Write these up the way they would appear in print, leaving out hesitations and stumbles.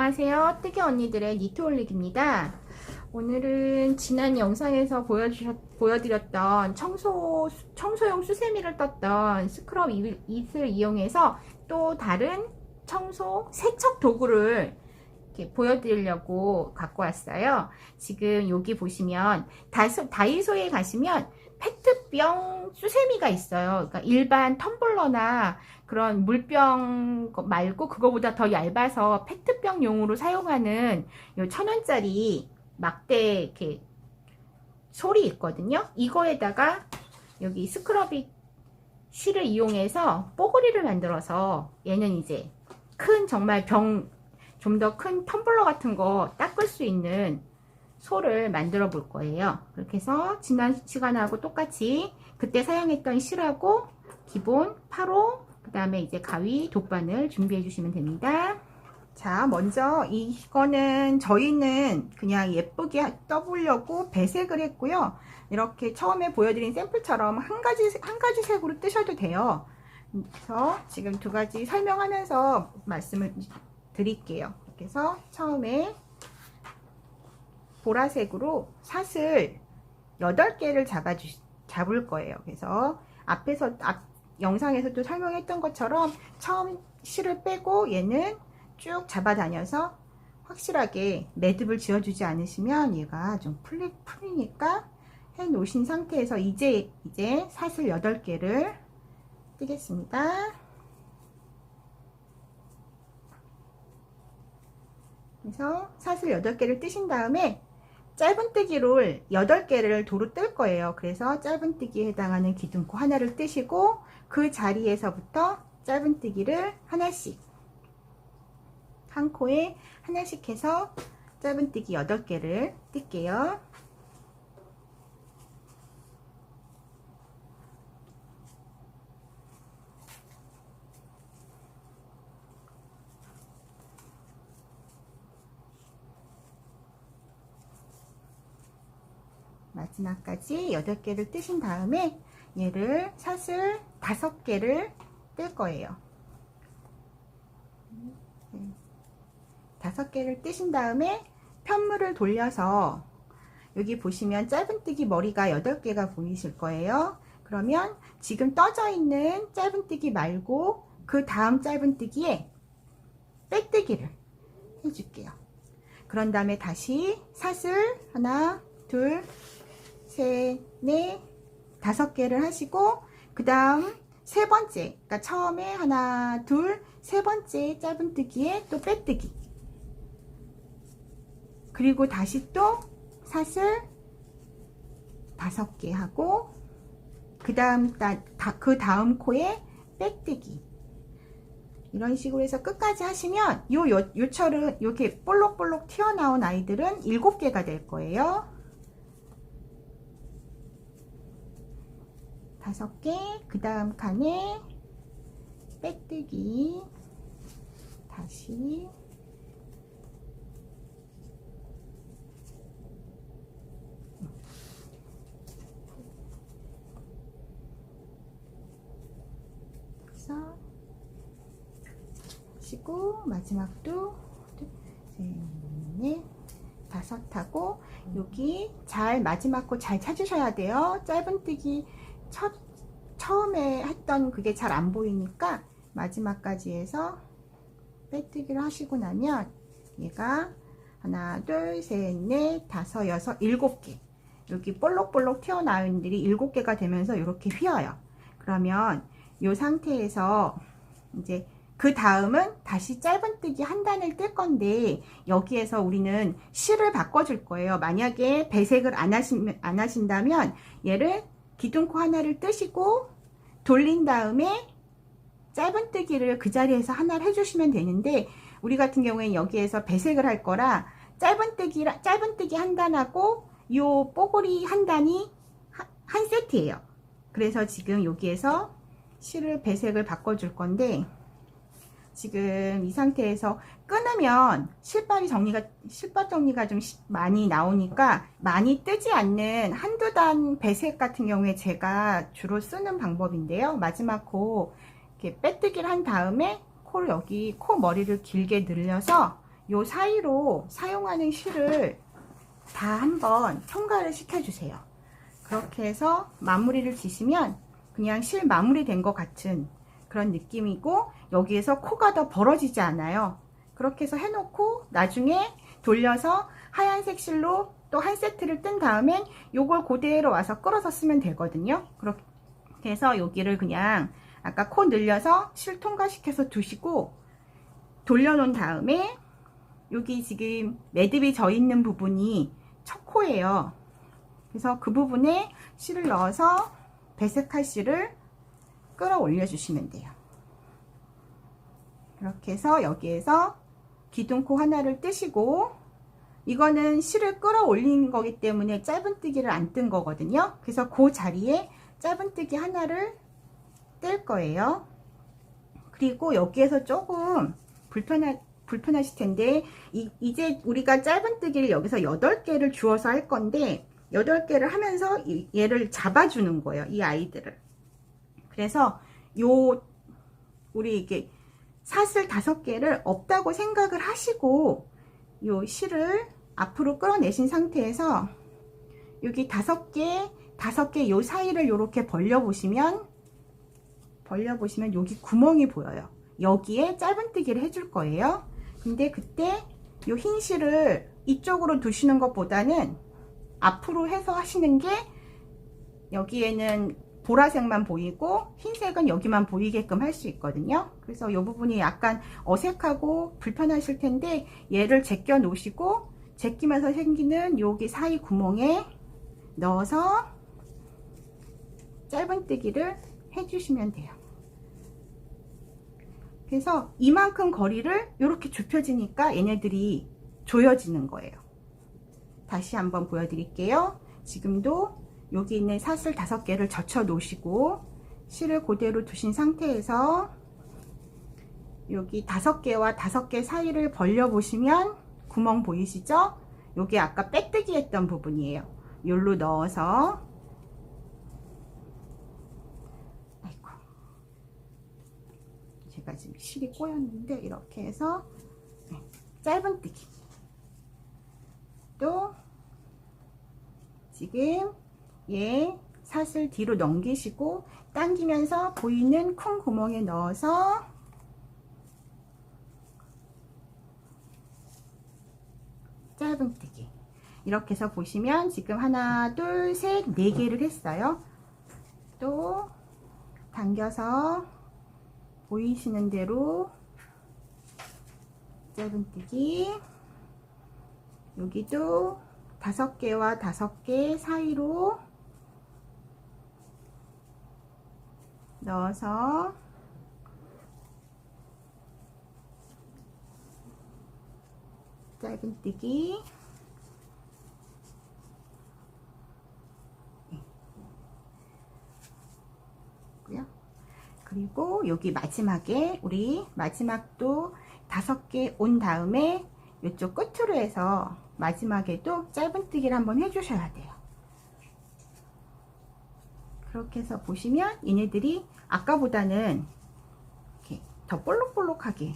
안녕하세요. 뜨개 언니들의 니트 올릭입니다. 오늘은 지난 영상에서 보여드렸던 청소용 수세미를 떴던 스크럽 잇을 이용해서 또 다른 청소 세척 도구를 이렇게 보여드리려고 갖고 왔어요. 지금 여기 보시면 다이소에 가시면 페트병 수세미가 있어요. 그러니까 일반 텀블러나 그런 물병 말고 그거보다 더 얇아서 페트병용으로 사용하는 요 1,000원짜리 막대 이렇게 솔이 있거든요. 이거에다가 여기 스크러비 실을 이용해서 뽀글이를 만들어서 얘는 이제 큰 정말 좀 더 큰 텀블러 같은 거 닦을 수 있는 솔을 만들어 볼 거예요. 그렇게 해서 지난 시간하고 똑같이 그때 사용했던 실하고 기본 8호 그 다음에 이제 가위 돗바늘 준비해 주시면 됩니다. 자, 먼저 이거는 저희는 그냥 예쁘게 떠보려고 배색을 했고요. 이렇게 처음에 보여드린 샘플처럼 한 가지 색으로 뜨셔도 돼요. 그래서 지금 두 가지 설명하면서 말씀을 드릴게요. 이렇게 해서 처음에 보라색으로 사슬 8개를 잡을 거예요. 그래서 앞 영상에서도 설명했던 것처럼 처음 실을 빼고 얘는 쭉 잡아다녀서 확실하게 매듭을 지어주지 않으시면 얘가 좀 풀리니까 해 놓으신 상태에서 이제 사슬 8개를 뜨겠습니다. 그래서 사슬 8개를 뜨신 다음에 짧은뜨기를 8개를 도로 뜰 거예요. 그래서 짧은뜨기에 해당하는 기둥코 하나를 뜨시고 그 자리에서부터 짧은뜨기를 하나씩 한 코에 하나씩 해서 짧은뜨기 8개를 뜰게요. 마지막까지 8개를 뜨신 다음에 얘를 사슬 5개를 뜰 거예요. 5개를 뜨신 다음에 편물을 돌려서 여기 보시면 짧은뜨기 머리가 8개가 보이실 거예요. 그러면 지금 떠져 있는 짧은뜨기 말고 그 다음 짧은뜨기에 빼뜨기를 해줄게요. 그런 다음에 다시 사슬 하나, 둘, 셋, 넷, 5개를 하시고 그 다음 세 번째, 그러니까 처음에 하나, 둘, 세 번째 짧은뜨기에 또 빼뜨기, 그리고 다시 또 사슬 5개 하고 그 다음 코에 빼뜨기, 이런 식으로 해서 끝까지 하시면 요철은 이렇게 볼록볼록 튀어나온 아이들은 7개가 될 거예요. 5개, 그 다음 칸에 빼뜨기, 다시 그래서 하시고 마지막도 셋, 넷, 5하고 여기 마지막 코 잘 찾으셔야 돼요. 짧은뜨기 처음에 했던 그게 잘 안 보이니까 마지막까지 해서 빼뜨기를 하시고 나면 얘가 하나, 둘, 셋, 넷, 5, 6, 7개, 여기 볼록볼록 튀어나온 들이 7개가 되면서 이렇게 휘어요. 그러면 이 상태에서 이제 그 다음은 다시 짧은뜨기 한 단을 뜰 건데 여기에서 우리는 실을 바꿔줄 거예요. 만약에 배색을 안 하신다면 얘를 기둥코 하나를 뜨시고 돌린 다음에 짧은뜨기를 그 자리에서 하나를 해주시면 되는데 우리 같은 경우에는 여기에서 배색을 할 거라 짧은뜨기 한 단하고 요 뽀글이 한 단이 한 세트예요. 그래서 지금 여기에서 실을 배색을 바꿔줄 건데 지금 이 상태에서 끊으면 실밥 정리가 좀 많이 나오니까 많이 뜨지 않는 한두 단 배색 같은 경우에 제가 주로 쓰는 방법인데요. 마지막 코 이렇게 빼뜨기를 한 다음에 여기 코 머리를 길게 늘려서 요 사이로 사용하는 실을 다 한번 통과를 시켜주세요. 그렇게 해서 마무리를 지시면 그냥 실 마무리 된 것 같은 그런 느낌이고, 여기에서 코가 더 벌어지지 않아요. 그렇게 해서 해놓고 나중에 돌려서 하얀색 실로 또 한 세트를 뜬 다음엔 요걸 그대로 와서 끌어서 쓰면 되거든요. 그렇게 해서 여기를 그냥 아까 코 늘려서 실 통과시켜서 두시고, 돌려놓은 다음에 여기 지금 매듭이 져 있는 부분이 첫 코예요. 그래서 그 부분에 실을 넣어서 배색할 실을 끌어올려 주시면 돼요. 이렇게 해서 여기에서 기둥코 하나를 뜨시고, 이거는 실을 끌어올린 거기 때문에 짧은뜨기를 안 뜬 거거든요. 그래서 그 자리에 짧은뜨기 하나를 뜰 거예요. 그리고 여기에서 조금 불편하실 텐데, 이제 우리가 짧은뜨기를 여기서 8개를 주어서 할 건데 8개를 하면서 얘를 잡아주는 거예요, 이 아이들을. 그래서 우리 이게 사슬 5개를 없다고 생각을 하시고 요 실을 앞으로 끌어내신 상태에서 여기 5개 요 사이를 이렇게 벌려보시면 여기 구멍이 보여요. 여기에 짧은뜨기를 해줄 거예요. 근데 그때 요 흰 실을 이쪽으로 두시는 것보다는 앞으로 해서 하시는 게, 여기에는 보라색만 보이고 흰색은 여기만 보이게끔 할 수 있거든요. 그래서 이 부분이 약간 어색하고 불편하실 텐데, 얘를 제껴 놓으시고 제끼면서 생기는 여기 사이 구멍에 넣어서 짧은뜨기를 해주시면 돼요. 그래서 이만큼 거리를 이렇게 좁혀지니까 얘네들이 조여지는 거예요. 다시 한번 보여드릴게요. 지금도 여기 있는 사슬 5개를 젖혀 놓으시고 실을 그대로 두신 상태에서 여기 5개와 5개 사이를 벌려 보시면 구멍 보이시죠? 여기 아까 빼뜨기 했던 부분이에요. 여기로 넣어서, 아이고, 제가 지금 실이 꼬였는데 이렇게 해서 짧은뜨기, 또 지금 얘 사슬 뒤로 넘기시고 당기면서 보이는 큰 구멍에 넣어서 짧은뜨기. 이렇게 해서 보시면 지금 하나, 둘, 셋, 4개를 했어요. 또 당겨서 보이시는 대로 짧은뜨기, 여기도 5개와 5개 사이로 넣어서 짧은뜨기, 그리고 여기 마지막에 우리 마지막도 5개 온 다음에 이쪽 끝으로 해서 마지막에도 짧은뜨기를 한번 해주셔야 돼요. 그렇게 해서 보시면 얘네들이 아까보다는 이렇게 더 볼록볼록하게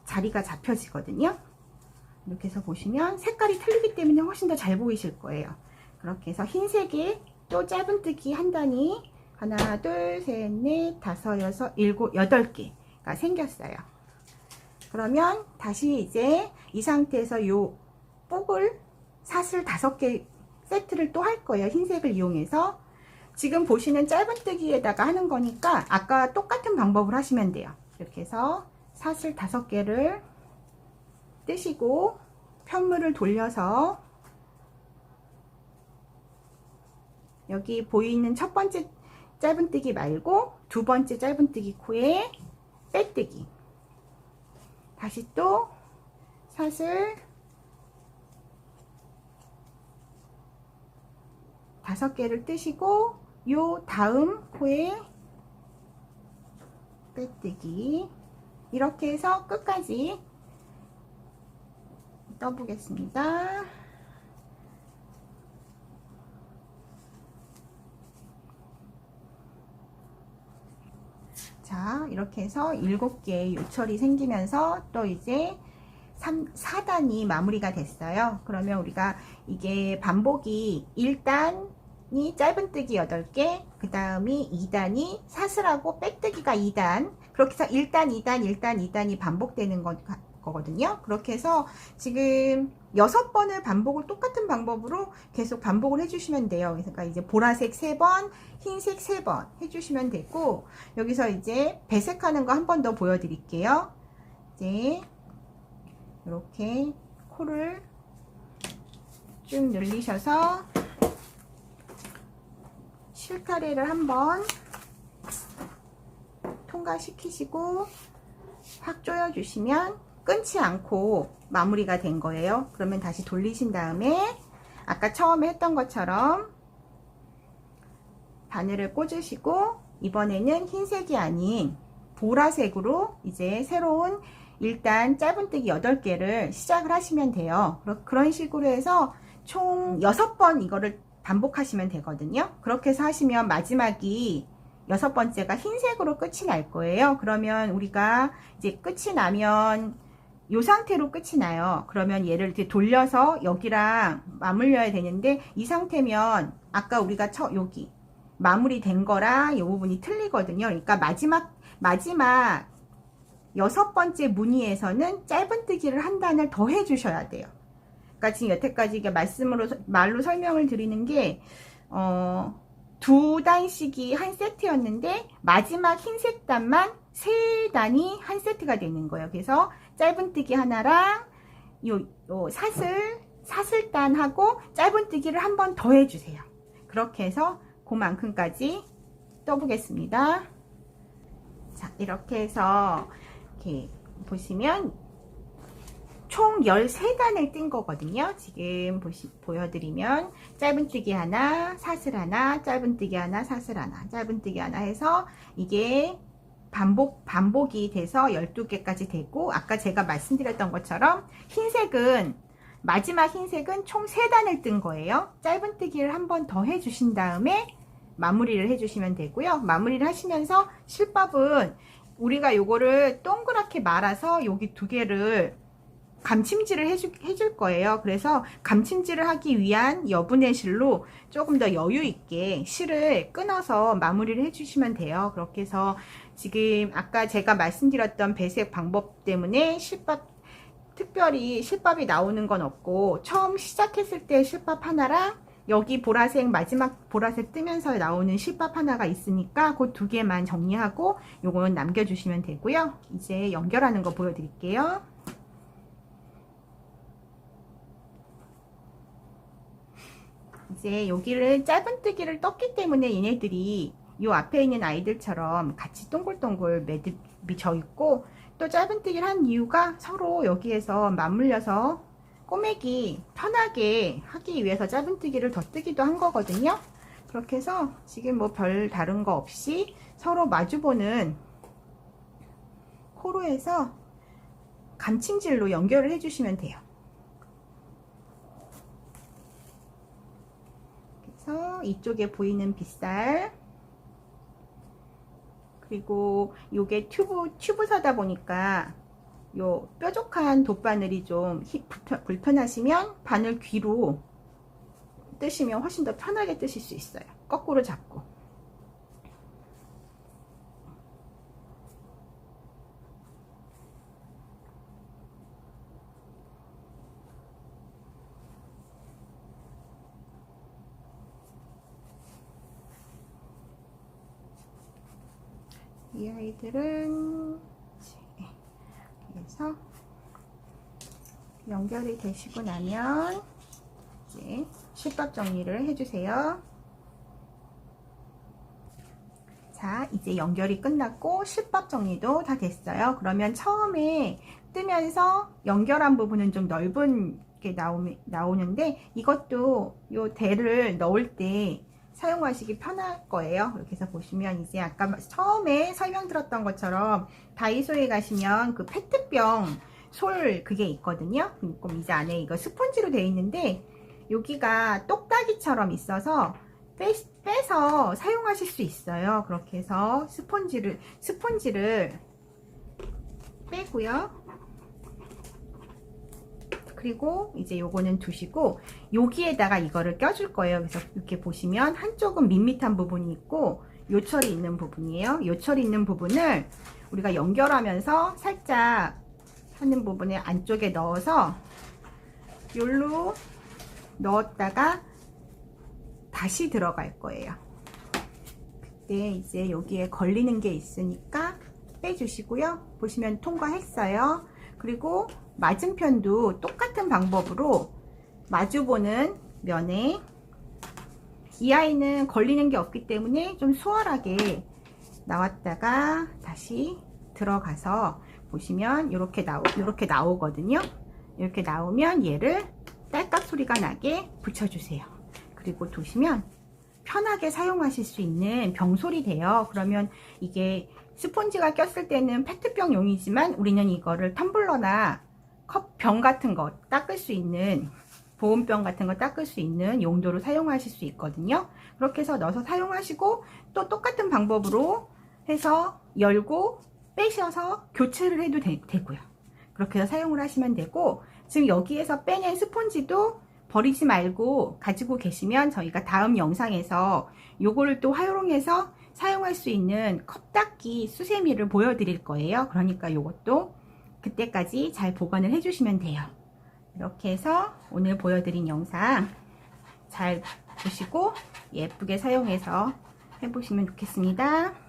자리가 잡혀지거든요. 이렇게 해서 보시면 색깔이 틀리기 때문에 훨씬 더 잘 보이실 거예요. 그렇게 해서 흰색에 또 짧은뜨기 한 단이 하나, 둘, 셋, 넷, 다섯, 여섯, 일곱, 8개가 생겼어요. 그러면 다시 이제 이 상태에서 요 뽁을 사슬 5개 세트를 또 할 거예요. 흰색을 이용해서. 지금 보시는 짧은뜨기에다가 하는 거니까 아까 똑같은 방법을 하시면 돼요. 이렇게 해서 사슬 5개를 뜨시고 편물을 돌려서 여기 보이는 첫 번째 짧은뜨기 말고 2번째 짧은뜨기 코에 빼뜨기, 다시 또 사슬 5개를 뜨시고 요 다음 코에 빼뜨기, 이렇게 해서 끝까지 떠보겠습니다. 자, 이렇게 해서 7개의 요철이 생기면서 또 이제 4단이 마무리가 됐어요. 그러면 우리가 이게 반복이 1단이 짧은뜨기 8개, 그 다음이 2단이 사슬하고 백뜨기가 2단, 그렇게 해서 1단, 2단, 1단, 2단이 반복되는 거거든요. 그렇게 해서 지금 6번을 반복을 똑같은 방법으로 계속 반복을 해주시면 돼요. 그러니까 이제 보라색 3번, 흰색 3번 해주시면 되고, 여기서 이제 배색하는 거 한 번 더 보여드릴게요. 이제 이렇게 코를 쭉 늘리셔서 실타래를 한번 통과시키시고 확 조여주시면 끊지 않고 마무리가 된 거예요. 그러면 다시 돌리신 다음에 아까 처음에 했던 것처럼 바늘을 꽂으시고, 이번에는 흰색이 아닌 보라색으로 이제 새로운 일단 짧은뜨기 8개를 시작을 하시면 돼요. 그런 식으로 해서 총 6번 이거를 반복하시면 되거든요. 그렇게 해서 하시면 마지막이 6번째가 흰색으로 끝이 날 거예요. 그러면 우리가 이제 끝이 나면 이 상태로 끝이 나요. 그러면 얘를 이렇게 돌려서 여기랑 맞물려야 되는데, 이 상태면 아까 우리가 여기 마무리된 거랑 이 부분이 틀리거든요. 그러니까 마지막 6번째 무늬에서는 짧은뜨기를 한 단을 더 해주셔야 돼요. 그러니까 지금 여태까지 이게 말로 설명을 드리는 게 2단씩이 한 세트였는데, 마지막 흰색 단만 3단이 한 세트가 되는 거예요. 그래서 짧은뜨기 하나랑 요 사슬단하고 짧은뜨기를 한 번 더 해주세요. 그렇게 해서 그만큼까지 떠보겠습니다. 자, 이렇게 해서 이렇게 보시면 총 13단을 뜬 거거든요. 지금 보여드리면 짧은뜨기 하나, 사슬 하나, 짧은뜨기 하나, 사슬 하나, 짧은뜨기 하나 해서 이게 반복이 돼서 12개까지 되고, 아까 제가 말씀드렸던 것처럼 마지막 흰색은 총 3단을 뜬 거예요. 짧은뜨기를 한 번 더 해주신 다음에 마무리를 해주시면 되고요. 마무리를 하시면서 실밥은 우리가 요거를 동그랗게 말아서 여기 2개를 감침질을 해줄 거예요. 그래서 감침질을 하기 위한 여분의 실로 조금 더 여유 있게 실을 끊어서 마무리를 해주시면 돼요. 그렇게 해서 지금 아까 제가 말씀드렸던 배색 방법 때문에 특별히 실밥이 나오는 건 없고, 처음 시작했을 때 실밥 하나랑 여기 보라색, 마지막 보라색 뜨면서 나오는 실밥 하나가 있으니까 그 2개만 정리하고 요거는 남겨주시면 되고요. 이제 연결하는 거 보여드릴게요. 이제 여기를 짧은뜨기를 떴기 때문에 얘네들이 요 앞에 있는 아이들처럼 같이 동글동글 져 있고, 또 짧은뜨기를 한 이유가 서로 여기에서 맞물려서 꼬매기 편하게 하기 위해서 짧은뜨기를 더 뜨기도 한 거거든요. 그렇게 해서 지금 뭐 별 다른 거 없이 서로 마주보는 코로 해서 감침질로 연결을 해주시면 돼요. 그래서 이쪽에 보이는 빗살, 그리고 요게 튜브사다 보니까 요 뾰족한 돗바늘이 좀 불편하시면 바늘 귀로 뜨시면 훨씬 더 편하게 뜨실 수 있어요. 거꾸로 잡고. 이 아이들은 그래서 연결이 되시고 나면 이제 실밥 정리를 해주세요. 자, 이제 연결이 끝났고 실밥 정리도 다 됐어요. 그러면 처음에 뜨면서 연결한 부분은 좀 넓은 게 나오는데, 이것도 요 대를 넣을 때 사용하시기 편할 거예요. 이렇게 해서 보시면 이제 아까 처음에 설명드렸던 것처럼 다이소에 가시면 그 페트병 솔 그게 있거든요. 그럼 이제 안에 이거 스펀지로 되어 있는데, 여기가 똑딱이처럼 있어서 빼서 사용하실 수 있어요. 그렇게 해서 스펀지를 빼고요. 그리고 이제 요거는 두시고 여기에다가 이거를 껴줄 거예요. 그래서 이렇게 보시면 한쪽은 밋밋한 부분이 있고 요철이 있는 부분이에요. 요철이 있는 부분을 우리가 연결하면서 살짝 하는 부분에 안쪽에 넣어서 요로 넣었다가 다시 들어갈 거예요. 그때 이제 여기에 걸리는 게 있으니까 빼주시고요. 보시면 통과했어요. 그리고 맞은편도 똑같은 방법으로 마주보는 면에 이 아이는 걸리는 게 없기 때문에 좀 수월하게 나왔다가 다시 들어가서 보시면 이렇게 나오거든요. 이렇게 나오면 얘를 딸깍 소리가 나게 붙여주세요. 그리고 두시면 편하게 사용하실 수 있는 병솔이 돼요. 그러면 이게 스폰지가 꼈을 때는 페트병용이지만 우리는 이거를 텀블러나 컵병 같은 거 닦을 수 있는 보온병 같은 거 닦을 수 있는 용도로 사용하실 수 있거든요. 그렇게 해서 넣어서 사용하시고 또 똑같은 방법으로 해서 열고 빼셔서 교체를 해도 되고요. 그렇게 해서 사용을 하시면 되고 지금 여기에서 빼낸 스폰지도 버리지 말고 가지고 계시면 저희가 다음 영상에서 요거를 또 활용해서 사용할 수 있는 컵 닦기 수세미를 보여드릴 거예요. 그러니까 요것도 그때까지 잘 보관을 해주시면 돼요. 이렇게 해서 오늘 보여드린 영상 잘 보시고 예쁘게 사용해서 해보시면 좋겠습니다.